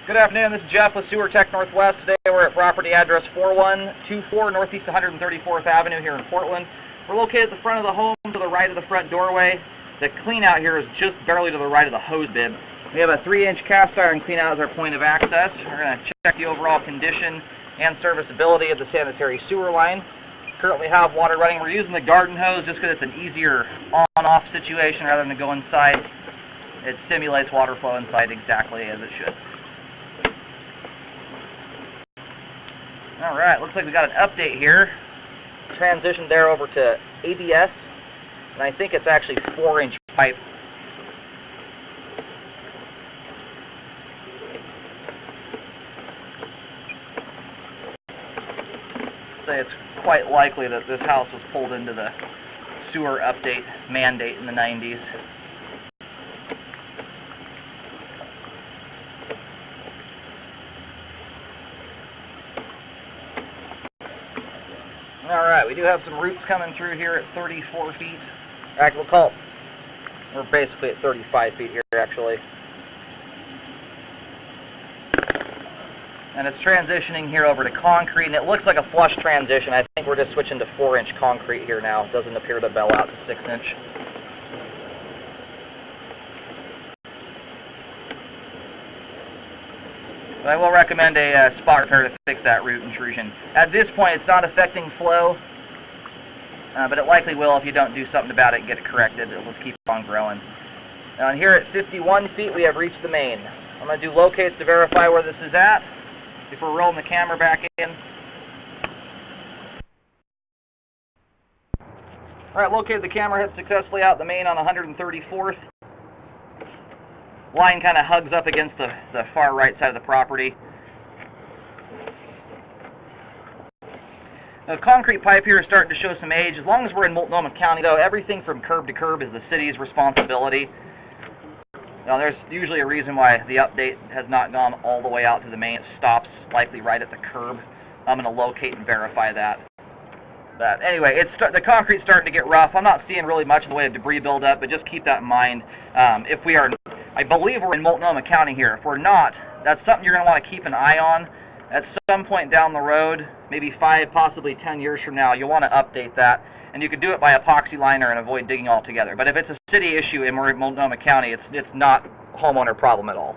Good afternoon, this is Jeff with Sewer Tech Northwest. Today we're at property address 4124 Northeast 134th Avenue here in Portland. We're located at the front of the home to the right of the front doorway. The clean out here is just barely to the right of the hose bib. We have a 3-inch cast iron clean out as our point of access. We're going to check the overall condition and serviceability of the sanitary sewer line. Currently have water running. We're using the garden hose just because it's an easier on-off situation rather than to go inside. It simulates water flow inside exactly as it should. Alright, looks like we got an update here. Transitioned there over to ABS, and I think it's actually 4-inch pipe. Say it's quite likely that this house was pulled into the sewer update mandate in the 90s. Alright, we do have some roots coming through here at 34 feet. Actually, we're basically at 35 feet here, actually. And it's transitioning here over to concrete, and it looks like a flush transition. I think we're just switching to 4-inch concrete here now. It doesn't appear to bell out to 6-inch. I will recommend a spot repair to fix that root intrusion. At this point, it's not affecting flow, but it likely will if you don't do something about it and get it corrected. It'll just keep on growing. Now, here at 51 feet, we have reached the main. I'm going to do locates to verify where this is at before rolling the camera back in. Alright, located the camera head successfully out the main on 134th. Line kind of hugs up against the far right side of the property. The concrete pipe here is starting to show some age. As long as we're in Multnomah County, though, everything from curb to curb is the city's responsibility. Now, there's usually a reason why the update has not gone all the way out to the main. It stops likely right at the curb. I'm going to locate and verify that. But anyway, the concrete's starting to get rough. I'm not seeing really much in the way of debris buildup, but just keep that in mind. If we are, I believe we're in Multnomah County here. If we're not, that's something you're going to want to keep an eye on. At some point down the road, maybe 5, possibly 10 years from now, you'll want to update that. And you could do it by epoxy liner and avoid digging altogether. But if it's a city issue and we're in Multnomah County, it's not a homeowner problem at all.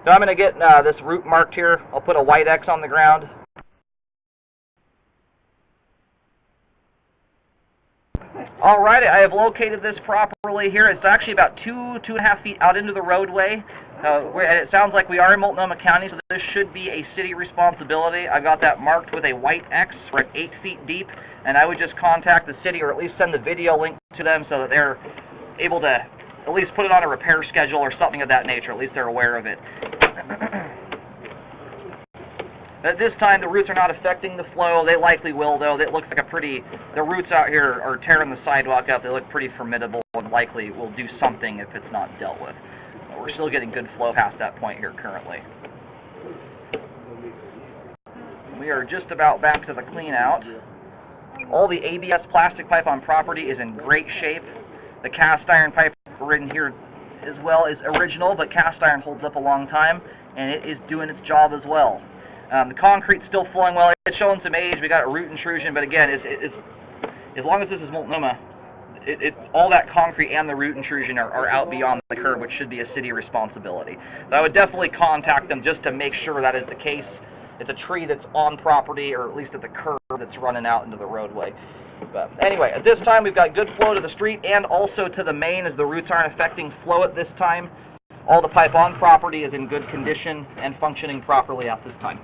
Now I'm going to get this root marked here. I'll put a white X on the ground. Alright, I have located this properly here. It's actually about 2.5 feet out into the roadway. And it sounds like we are in Multnomah County, so this should be a city responsibility. I've got that marked with a white X. We're at 8 feet deep, and I would just contact the city or at least send the video link to them so that they're able to at least put it on a repair schedule or something of that nature. At least they're aware of it. At this time, the roots are not affecting the flow. They likely will, though. It looks like the roots out here are tearing the sidewalk up. They look pretty formidable and likely will do something if it's not dealt with. But we're still getting good flow past that point here currently. We are just about back to the clean out. All the ABS plastic pipe on property is in great shape. The cast iron pipe we're in here as well is original, but cast iron holds up a long time, and it is doing its job as well. The concrete's still flowing well. It's showing some age. We got a root intrusion, but again, as long as this is Multnomah, all that concrete and the root intrusion are out beyond the curb, which should be a city responsibility. So I would definitely contact them just to make sure that is the case. It's a tree that's on property, or at least at the curb that's running out into the roadway. But anyway, at this time, we've got good flow to the street and also to the main, as the roots aren't affecting flow at this time. All the pipe on property is in good condition and functioning properly at this time.